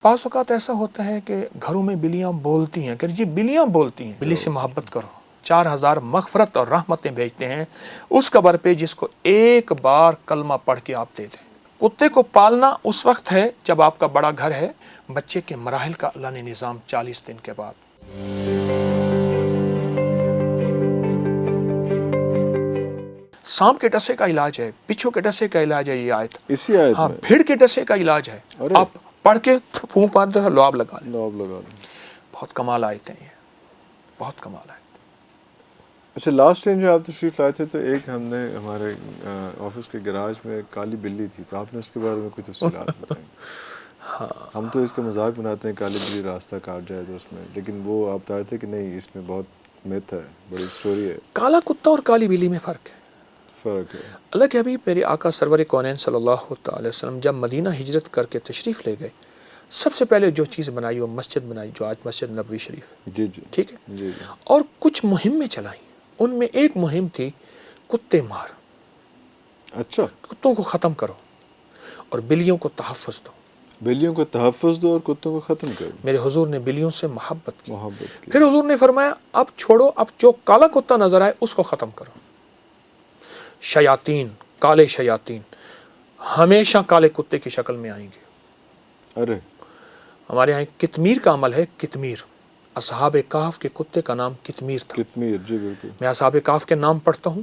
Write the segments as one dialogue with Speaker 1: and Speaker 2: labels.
Speaker 1: بعض اوقات ایسا ہوتا ہے کہ گھروں میں بلیاں بولتی ہیں کہ جی بلیاں بولتی ہیں، بلی سے محبت کرو، 4000 مغفرت اور رحمتیں بھیجتے ہیں اس قبر پہ جس کو ایک بار کلمہ پڑھ کے آپ دے دیں۔ کتے کو پالنا اس وقت ہے جب آپ کا بڑا گھر ہے، بچے کے مراحل کا اللہ نے نظام 40 دن کے بعد۔ سانپ کے ڈسے کا علاج ہے، بچھو کے ڈسے کا علاج ہے یہ آیت،
Speaker 2: اسی آیت
Speaker 1: ہاں
Speaker 2: میں
Speaker 1: بھیڑ کے ڈسے کا علاج ہے، آپ پڑھ کے پھونک مارتے ہیں لعاب لگا لیں، بہت کمال آیتیں ہیں، بہت کمال آیتیں۔
Speaker 2: اچھا، لاسٹ ٹائم جو آپ تشریف لائے تھے تو ایک ہم نے ہمارے آفس کے گراج میں ایک کالی بلی تھی، تو آپ نے اس کے بارے میں کچھ تفصیلات بتائیں۔ ہم تو اس کا مذاق بناتے ہیں کالی بلی راستہ کاٹ جائے تو اس میں، لیکن وہ آپ بتائے تھے کہ نہیں، اس میں بہت میتھ ہے، بڑی سٹوری ہے۔
Speaker 1: کالا کتا اور کالی بلی میں فرق ہے۔
Speaker 2: فرق ہے۔
Speaker 1: اللہ کے حبیب میرے آقا سرور کونین صلی اللہ علیہ وسلم جب مدینہ ہجرت کر کے تشریف لے گئے، سب سے پہلے جو چیز بنائی وہ مسجد بنائی، جو آج مسجد نبوی شریف ہے،
Speaker 2: جی جی
Speaker 1: ٹھیک ہے،
Speaker 2: جی جی۔
Speaker 1: اور کچھ مہمیں چلائیں، ان میں ایک مہم تھی کتے مار،
Speaker 2: اچھا،
Speaker 1: کتوں کو ختم کرو اور بلیوں کو تحفظ دو۔
Speaker 2: بلیوں کو تحفظ دو اور کتوں کو ختم کرو۔
Speaker 1: میرے حضور نے بلیوں سے محبت کی،
Speaker 2: محبت کی۔
Speaker 1: پھر حضور نے فرمایا اب چھوڑو، اب جو کالا کتا نظر آئے اس کو ختم کرو۔ شیاطین، کالے شیاطین ہمیشہ کالے کتے کی شکل میں آئیں گے۔
Speaker 2: ارے،
Speaker 1: ہمارے یہاں کتمیر کا عمل ہے، کتمیر، اصحاب کہف کے کتے کا نام کتمیر تھا۔
Speaker 2: کتمیر، جی بالکل۔
Speaker 1: میں اصحاب کہف کے نام پڑھتا ہوں: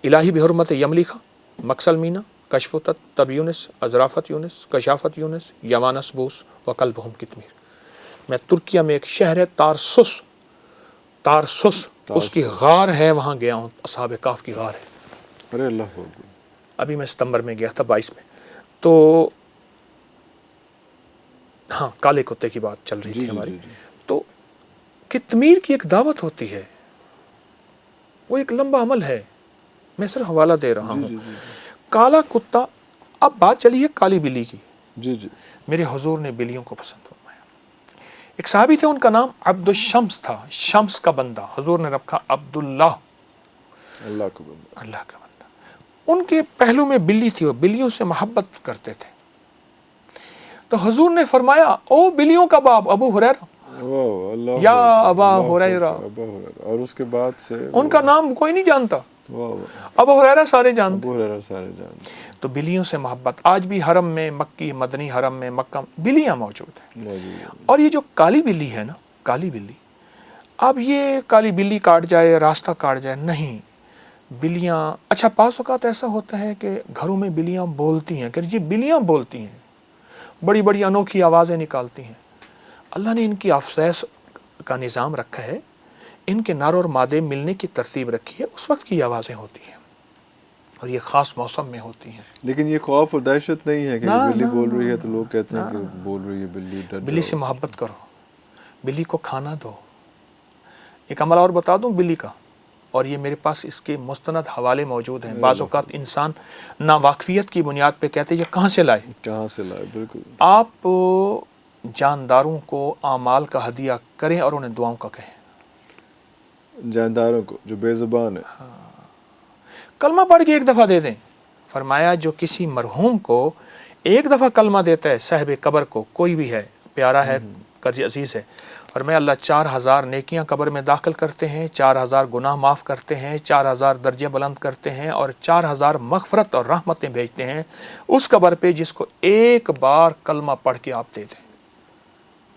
Speaker 1: الہی بحرمت یملیخا، مکسل مینا، کشفتت، تب یونس، ازرافت یونس، کشافت یونس، یوانس بوس، وقلبہم کتمیر۔ میں ترکیہ میں ایک شہر ہے تارسس، اس کی غار ہے، وہاں گیا ہوں، اصحاب کہف کی غار ہے۔
Speaker 2: ارے اللہ اکبر۔
Speaker 1: ابھی میں ستمبر میں گیا تھا، 22 میں، تو ہاں کالے کتے کی بات چل رہی
Speaker 2: جی
Speaker 1: تھی
Speaker 2: جی
Speaker 1: ہماری۔
Speaker 2: جی جی۔
Speaker 1: تو کتمیر کی ایک دعوت ہوتی ہے، وہ ایک لمبا عمل ہے، میں صرف حوالہ دے رہا
Speaker 2: جی
Speaker 1: ہوں۔
Speaker 2: جی جی
Speaker 1: کالا کتا، اب بات چلی ہے کالی بلی کی۔
Speaker 2: جی جی۔
Speaker 1: میرے حضور نے بلیوں کو پسند فرمایا۔ ایک صحابی تھے، ان کا نام عبد الشمس تھا، شمس کا بندہ، حضور نے رکھا عبداللہ،
Speaker 2: اللہ کا بندہ۔
Speaker 1: اللہ کا بندہ۔ ان کے پہلو میں بلی تھی، وہ بلیوں سے محبت کرتے تھے، تو حضور نے فرمایا او بلیوں کا باپ ابو ہریرہ،
Speaker 2: واہ، اللہ
Speaker 1: یا
Speaker 2: اکبر،
Speaker 1: ابا
Speaker 2: اللہ
Speaker 1: ہریرہ،
Speaker 2: اکبر، ابا ہریرہ۔ اور اس کے بعد سے
Speaker 1: ان کا نام کوئی نہیں جانتا،
Speaker 2: واہ واہ،
Speaker 1: ابو ہریرہ سارے جانتے۔
Speaker 2: ابو ہریرہ سارے جانتے ہیں۔
Speaker 1: تو بلیوں سے محبت، آج بھی حرم میں، مکی مدنی حرم میں، مکہ بلیاں موجود ہیں۔
Speaker 2: موجود ہے۔
Speaker 1: اور یہ جو کالی بلی ہے نا، کالی بلی، اب یہ کالی بلی کاٹ جائے، راستہ کاٹ جائے، نہیں، بلیاں، اچھا بعض اوقات ایسا ہوتا ہے کہ گھروں میں بلیاں بولتی ہیں کہ جی بلیاں بولتی ہیں، بڑی بڑی انوکھی آوازیں نکالتی ہیں۔ اللہ نے ان کی افسیس کا نظام رکھا ہے، ان کے نر اور مادے ملنے کی ترتیب رکھی ہے، اس وقت کی آوازیں ہوتی ہیں، اور یہ خاص موسم میں ہوتی ہیں۔
Speaker 2: لیکن یہ خوف اور دہشت نہیں ہے کہ
Speaker 1: نہ،
Speaker 2: بلی
Speaker 1: نہ،
Speaker 2: بول رہی ہے تو لوگ کہتے ہیں
Speaker 1: نہ،
Speaker 2: کہ بول رہی ہے بلی، ڈر
Speaker 1: بلی سے
Speaker 2: جاؤ۔
Speaker 1: محبت کرو، بلی کو کھانا دو۔ ایک عمل اور بتا دوں بلی کا، اور یہ میرے پاس اس کے مستند حوالے موجود ہیں۔ بعض اوقات انسان ناواقفیت کی بنیاد پہ کہتے ہیں یہ کہاں سے لائے؟
Speaker 2: کہاں سے لائے، بالکل۔
Speaker 1: آپ جانداروں کو اعمال کا ہدیہ کریں اور انہیں دعاؤں کا کہیں۔
Speaker 2: جانداروں کو جو بے زبان ہے،
Speaker 1: کلمہ پڑھ کے ایک دفعہ دے دیں۔ فرمایا جو کسی مرحوم کو ایک دفعہ کلمہ دیتا ہے، صاحب قبر کو، کوئی بھی ہے، پیارا ہے، قرض عزیز ہے، اور میں اللہ 4000 نیکیاں قبر میں داخل کرتے ہیں، 4000 گناہ معاف کرتے ہیں، 4000 درجے بلند کرتے ہیں، اور 4000 مغفرت اور رحمتیں بھیجتے ہیں اس قبر پہ جس کو ایک بار کلمہ پڑھ کے آپ دے دیں۔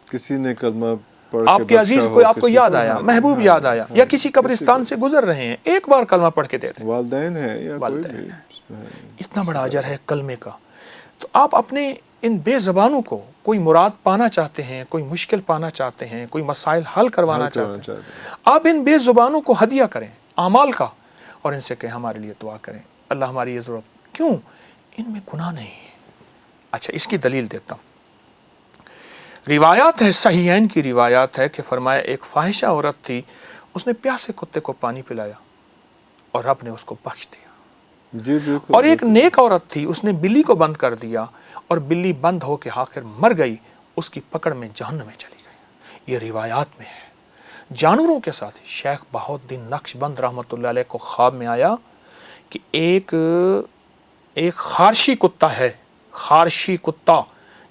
Speaker 2: کسی نے کلمہ پڑھ
Speaker 1: آپ کے
Speaker 2: بخشا
Speaker 1: عزیز
Speaker 2: ہو،
Speaker 1: کو، آپ کو
Speaker 2: کسی
Speaker 1: یاد آیا، محبوب
Speaker 2: ہاں،
Speaker 1: یاد آیا،
Speaker 2: ہاں،
Speaker 1: یا کسی
Speaker 2: کسی
Speaker 1: قبرستان سے گزر رہے ہیں، ایک بار کلمہ پڑھ کے دے دیں۔
Speaker 2: والدین ہیں یا کوئی
Speaker 1: والدین
Speaker 2: بھی،
Speaker 1: ہیں۔ اتنا بڑا اجر ہے کلمے کا۔ تو آپ اپنے ان بے زبانوں کو، کوئی مراد پانا چاہتے ہیں، کوئی مشکل پانا چاہتے ہیں، کوئی مسائل حل کروانا چاہتے ہیں، آپ ان بے زبانوں کو ہدیہ کریں اعمال کا، اور ان سے کہیں ہمارے لیے دعا کریں، اللہ ہماری یہ ضرورت، کیوں؟ ان میں گناہ نہیں ہے۔ اچھا، اس کی دلیل دیتا ہوں۔ روایات ہے، صحیحین کی روایات ہے کہ فرمایا ایک فاحشہ عورت تھی، اس نے پیاسے کتے کو پانی پلایا اور رب نے اس کو بخش دیا۔
Speaker 2: جی بالکل۔
Speaker 1: اور ایک نیک عورت تھی، اس نے بلی کو بند کر دیا اور بلی بند ہو کے آخر مر گئی، اس کی پکڑ میں جہنم میں چلی گئی۔ یہ روایات میں ہے۔ جانوروں کے ساتھ شیخ بہاؤالدین نقش بند رحمۃ اللہ علیہ کو خواب میں آیا کہ ایک خارشی کتا ہے، خارشی کتا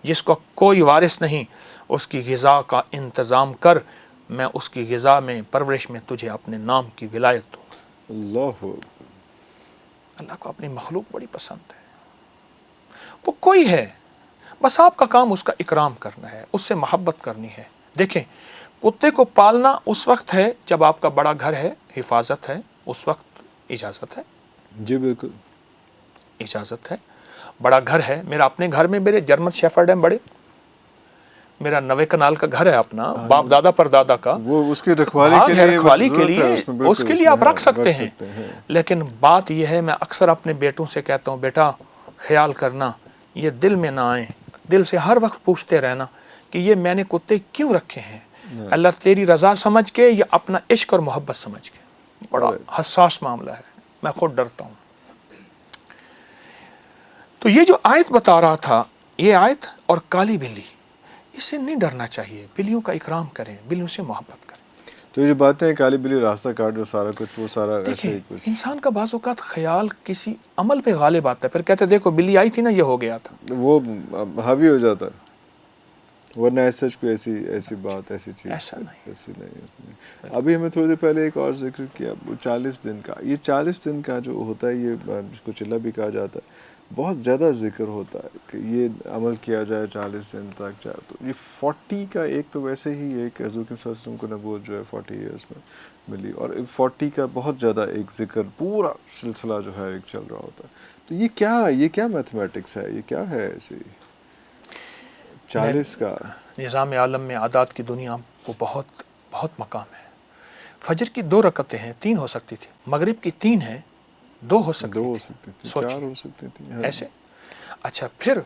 Speaker 1: جس کو کوئی وارث نہیں، اس کی غذا کا انتظام کر، میں اس کی غذا میں پرورش میں تجھے اپنے نام کی ولایت دوں گا۔
Speaker 2: اللہ
Speaker 1: اللہ کو اپنی مخلوق بڑی پسند ہے، وہ کوئی ہے، بس آپ کا کام اس کا اکرام کرنا ہے، اس سے محبت کرنی ہے۔ دیکھیں، کتے کو پالنا اس وقت ہے جب آپ کا بڑا گھر ہے، حفاظت ہے، اس وقت اجازت ہے،
Speaker 2: جی بالکل
Speaker 1: اجازت ہے، بڑا گھر ہے۔ میرا اپنے گھر میں میرے جرمن شیفرڈ ہیں بڑے، میرا 90 کنال کا گھر ہے اپنا، باپ دادا پر دادا کا،
Speaker 2: وہ اس کی رکھوالی
Speaker 1: ہاں
Speaker 2: کے لیے
Speaker 1: رکھوالی کے
Speaker 2: ضرورت ہے
Speaker 1: لیے،
Speaker 2: اس میں، بالکل
Speaker 1: اس کے لیے آپ
Speaker 2: میں
Speaker 1: رکھ سکتے ہیں۔ لیکن بات یہ ہے، میں اکثر اپنے بیٹوں سے کہتا ہوں، بیٹا خیال کرنا، یہ دل میں نہ آئے، دل سے ہر وقت پوچھتے رہنا کہ یہ میں نے کتے کیوں رکھے ہیں، اللہ تیری رضا سمجھ کے یا اپنا عشق اور محبت سمجھ کے؟ بڑا حساس معاملہ ہے، میں خود ڈرتا ہوں۔ تو یہ جو آیت بتا رہا تھا، یہ آیت اور کالی بلی، اس سے نہیں ڈرنا چاہیے، بلیوں کا اکرام کریں، بلیوں سے محبت کریں۔
Speaker 2: تو یہ جو باتیں ہیں کالی بلی راستہ کاٹ جو سارا کچھ، وہ سارا ایسے
Speaker 1: دیکھیں،
Speaker 2: ہی کچھ
Speaker 1: انسان کا بعض اوقات خیال کسی عمل پہ غالب آتا ہے، پھر کہتے ہیں دیکھو بلی آئی تھی نا، یہ ہو گیا تھا،
Speaker 2: وہ حاوی ہو جاتا ہے، ورنہ ایسا کوئی ایسی بات، ایسی چیز
Speaker 1: ایسا نہیں۔
Speaker 2: ایسی نہیں۔ ابھی ہمیں تھوڑی دیر پہلے ایک اور ذکر کیا، وہ 40 دن کا، یہ 40 دن کا جو ہوتا ہے، یہ جس کو چلہ بھی کہا جاتا ہے، بہت زیادہ ذکر ہوتا ہے کہ یہ عمل کیا جائے 40 دن تک۔ تو یہ 40 کا ایک تو ویسے ہی ایک حضور صلی اللہ علیہ وسلم کو نبوت جو ہے 40 ایئرس میں ملی، اور 40 کا بہت زیادہ ایک ذکر پورا سلسلہ جو ہے ایک چل رہا ہوتا ہے۔ تو یہ کیا میتھمیٹکس ہے، یہ کیا ہے ایسی 40 کا؟
Speaker 1: نظام عالم میں عادات کی دنیا کو بہت بہت مقام ہے۔ فجر کی 2 رکعتیں ہیں، 3 ہو سکتی تھی، مغرب کی 3 ہیں، 2 ہو سکتی
Speaker 2: 2 ہو
Speaker 1: تھی،
Speaker 2: سکتی تھی،
Speaker 1: سوچیں
Speaker 2: 4 ہو سکتی تھی،
Speaker 1: ایسے۔ اچھا، پھر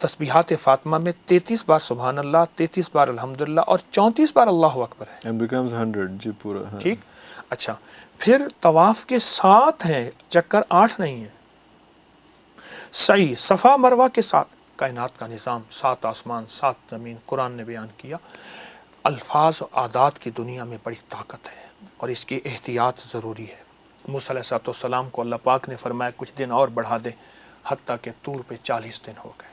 Speaker 1: تسبیحات فاطمہ میں 33 بار سبحان اللہ، 33 بار الحمدللہ اور 34 بار اللہ اکبر ہے،
Speaker 2: اینڈ بیکمز 100، جی پورا، ہاں
Speaker 1: ٹھیک۔ اچھا، پھر طواف کے 7 ہیں، چکر 8 نہیں ہیں، صحیح، صفا مروہ کے 7، کائنات کا نظام، 7 آسمان 7 زمین، قرآن نے بیان کیا۔ الفاظ و عادات کی دنیا میں بڑی طاقت ہے اور اس کی احتیاط ضروری ہے۔ موسیٰ علیہ السلام کو اللہ پاک نے فرمایا کچھ دن اور بڑھا دے، حتیٰ کہ طور پہ 40 دن ہو گئے۔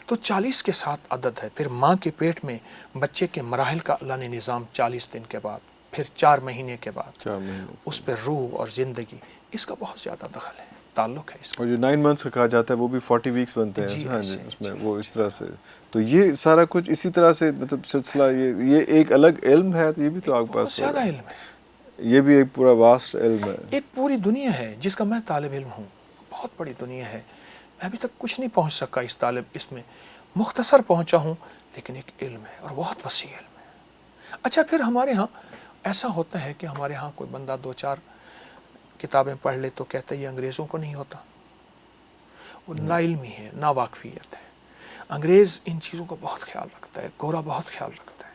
Speaker 1: تو 40 کے ساتھ عدد ہے۔ پھر ماں کے پیٹ میں بچے کے مراحل کا اللہ نے نظام 40 دن کے بعد، پھر 4 مہینے کے بعد،
Speaker 2: 4 مہینے،
Speaker 1: اس پہ روح اور زندگی، اس کا بہت زیادہ دخل ہے، تعلق ہے اس کا۔
Speaker 2: اور جو 9 منتھس کا کہا جاتا ہے وہ بھی 40 ویکس بنتے ہیں،
Speaker 1: جی
Speaker 2: ہاں جی،
Speaker 1: ایسے،
Speaker 2: اس میں
Speaker 1: جی،
Speaker 2: وہ اس طرح سے۔ تو یہ سارا کچھ اسی طرح سے مطلب سلسلہ، یہ ایک الگ علم ہے، تو یہ بھی تو آپ کے
Speaker 1: بہت
Speaker 2: پاس
Speaker 1: زیادہ
Speaker 2: ہوگا،
Speaker 1: علم ہے،
Speaker 2: یہ بھی ایک پورا واسٹ علم ہے۔
Speaker 1: ایک پوری دنیا ہے جس کا میں طالب علم ہوں، بہت بڑی دنیا ہے، میں ابھی تک کچھ نہیں پہنچ سکا اس میں مختصر پہنچا ہوں، لیکن ایک علم ہے اور بہت وسیع علم ہے۔ اچھا، پھر ہمارے ہاں ایسا ہوتا ہے کہ ہمارے ہاں کوئی بندہ 2-4 کتابیں پڑھ لے تو کہتا ہے یہ انگریزوں کو نہیں ہوتا، وہ نا علمی ہے، نا واقفیت ہے۔ انگریز ان چیزوں کو بہت خیال رکھتا ہے، گورا بہت خیال رکھتا ہے،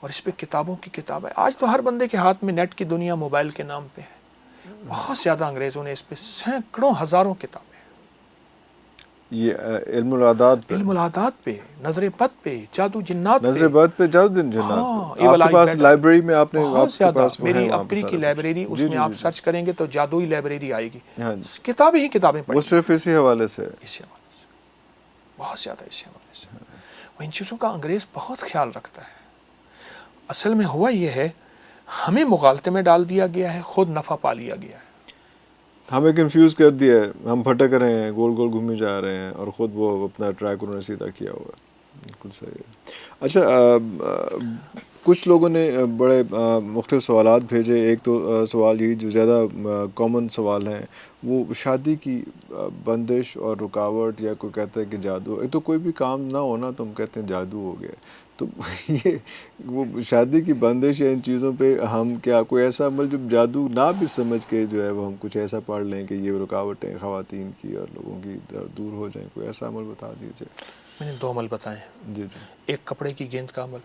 Speaker 1: اور اس پہ کتابوں کی کتاب ہے۔ آج تو ہر بندے کے ہاتھ میں نیٹ کی دنیا موبائل کے نام پہ ہے، بہت زیادہ انگریزوں نے اس پہ سینکڑوں ہزاروں کتابیں،
Speaker 2: یہ علم العادات پہ،
Speaker 1: علم العادات پہ، نظر بد پہ، جادو جنات پہ،
Speaker 2: نظر بات پہ، جادو دن جنات
Speaker 1: ہاں،
Speaker 2: پہ۔ آپ کے پاس لائبریری میں آپ نے،
Speaker 1: بہت
Speaker 2: آپ کے
Speaker 1: زیادہ،
Speaker 2: پاس وہ ہے
Speaker 1: میری
Speaker 2: وہاں پہ
Speaker 1: اپری
Speaker 2: سارا
Speaker 1: کی
Speaker 2: کچھ؟
Speaker 1: لائبریری، اس
Speaker 2: جی
Speaker 1: میں
Speaker 2: جی
Speaker 1: آپ
Speaker 2: جی جی،
Speaker 1: سرچ کریں گے تو جادوئی لائبریری آئے گی،
Speaker 2: ہاں جی،
Speaker 1: کتابیں ہی کتابیں
Speaker 2: وہ
Speaker 1: پڑھیں،
Speaker 2: صرف اسی حوالے سے ہے۔
Speaker 1: اسی حوالے سے، بہت زیادہ اسی حوالے سے، وہ ان چیزوں کا انگریز بہت خیال رکھتا ہے۔ اصل میں ہوا یہ ہے، ہمیں مغالطے میں ڈال دیا گیا ہے، خود نفع پا لیا گیا ہے۔
Speaker 2: ہمیں کنفیوز کر دیا ہے، ہم بھٹک رہے ہیں، گول گول گھومے جا رہے ہیں، اور خود وہ اپنا ٹریک انہوں نے سیدھا کیا ہوا ہے۔ بالکل صحیح ہے۔ اچھا، کچھ لوگوں نے بڑے مختلف سوالات بھیجے۔ ایک تو سوال یہی جو زیادہ کامن سوال ہیں، وہ شادی کی بندش اور رکاوٹ، یا کوئی کہتا ہے کہ جادو، ایک تو کوئی بھی کام نہ ہونا تو ہم کہتے ہیں جادو ہو گیا، تو یہ وہ شادی کی بندش یا ان چیزوں پہ ہم کیا کوئی ایسا عمل جو جادو نہ بھی سمجھ کے جو ہے وہ ہم کچھ ایسا پڑھ لیں کہ یہ رکاوٹیں خواتین کی اور لوگوں کی دور ہو جائیں، کوئی ایسا عمل بتا دیجیے۔
Speaker 1: میں نے 2 عمل بتائے ہیں،
Speaker 2: جی جی،
Speaker 1: ایک کپڑے کی گیند کا عمل،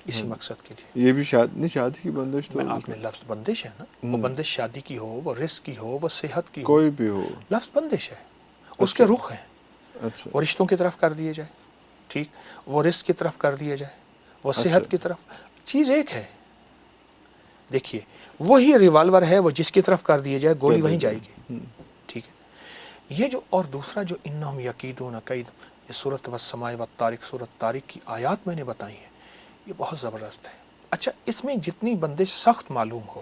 Speaker 1: اسی مقصد کے لیے۔
Speaker 2: یہ بھی شادی کی بندش تو
Speaker 1: آپ نے لفظ بندش ہے نا، وہ بندش شادی کی ہو، وہ رزق کی ہو، وہ صحت کی ہو،
Speaker 2: کوئی بھی ہو،
Speaker 1: لفظ بندش ہے، اس کے رخ ہیں،
Speaker 2: اچھا،
Speaker 1: وہ رشتوں کی طرف کر دیے جائے، ٹھیک، وہ رزق کی طرف کر دیے جائے، وہ صحت کی طرف، چیز ایک ہے۔ دیکھیے، وہی ریوالور ہے، وہ جس کی طرف کر دیے جائے گولی وہیں جائے گی، ٹھیک ہے۔ یہ جو اور دوسرا جو انہم یکیدون کید، یہ سورۃ والسماء والطارق، سورۃ طارق کی آیات میں نے بتائی ہیں، یہ بہت زبردست ہے۔ اچھا، اس میں جتنی بندش سخت معلوم ہو۔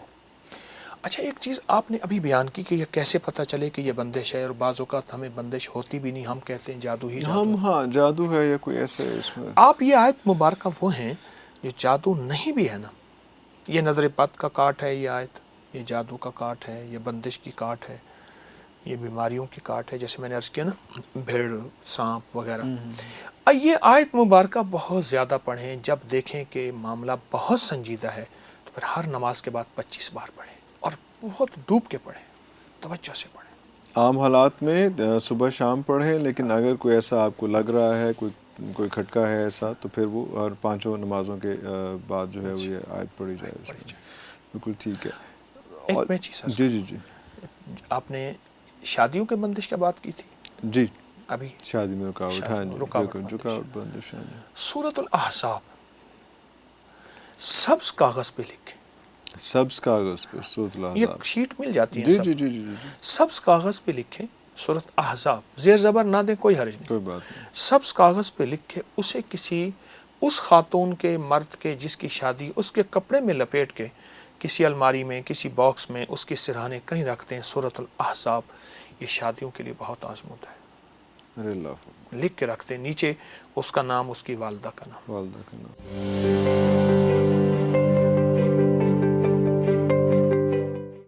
Speaker 1: اچھا، ایک چیز آپ نے ابھی بیان کی کہ یہ کیسے پتہ چلے کہ یہ بندش ہے، اور بعض اوقات ہمیں بندش ہوتی بھی نہیں، ہم کہتے ہیں جادو ہی جادو
Speaker 2: ہم ہاں جادو ہے یا کوئی ایسے اس میں
Speaker 1: آپ یہ آیت مبارکہ وہ ہیں جو جادو نہیں بھی ہے نا، یہ نظر بد کا کاٹ ہے، یہ آیت یہ جادو کا کاٹ ہے، یہ بندش کی کاٹ ہے، یہ بیماریوں کی کاٹ ہے، جیسے میں نے عرض کیا نا، بھیڑ، سانپ وغیرہ۔ یہ آیت مبارکہ بہت زیادہ پڑھیں، جب دیکھیں کہ معاملہ بہت سنجیدہ ہے تو پھر ہر نماز کے بعد 25 بار پڑھیں، اور بہت ڈوب کے پڑھیں، توجہ سے پڑھیں۔
Speaker 2: عام حالات میں صبح شام پڑھیں، لیکن اگر کوئی ایسا آپ کو لگ رہا ہے، کوئی کھٹکا ہے ایسا، تو پھر وہ ہر 5 نمازوں کے بعد جو ہے وہ یہ آیت پڑھی جائے اس میں۔ بالکل ٹھیک ہے۔
Speaker 1: ایک
Speaker 2: اور
Speaker 1: میں چیز
Speaker 2: جی جی جی
Speaker 1: آپ نے شادیوں کے بندش کی بات کی تھی
Speaker 2: جی،
Speaker 1: ابھی،
Speaker 2: شادی میں رکاوٹ، ہاں جی،
Speaker 1: رکاوٹ
Speaker 2: بالکل رکاوٹ بندش، ہاں جی۔
Speaker 1: سورۃ الاحزاب سبز کاغذ پہ لکھیں،
Speaker 2: سبز کاغذ پہ سورۃ
Speaker 1: یہ
Speaker 2: الاحزاب،
Speaker 1: شیٹ مل جاتی ہیں
Speaker 2: جی
Speaker 1: سب،
Speaker 2: جی جی جی جی،
Speaker 1: سبز کاغذ پہ لکھیں سورۃ احزاب، زیر زبر نہ دیں، کوئی حرج نہیں،
Speaker 2: کوئی بات نہیں۔
Speaker 1: سبز کاغذ پہ لکھ کے اسے اس خاتون کے، مرد کے جس کی شادی، اس کے کپڑے میں لپیٹ کے کسی الماری میں، کسی باکس میں، اس کے سرہانے کہیں رکھتے ہیں، سورۃ الاحزاب یہ شادیوں کے لیے بہت آزمودہ ہے،
Speaker 2: ارے اللہ،
Speaker 1: لکھ کے رکھتے ہیں، نیچے اس کا نام، اس کی والدہ کا نام۔
Speaker 2: والدہ کا نام۔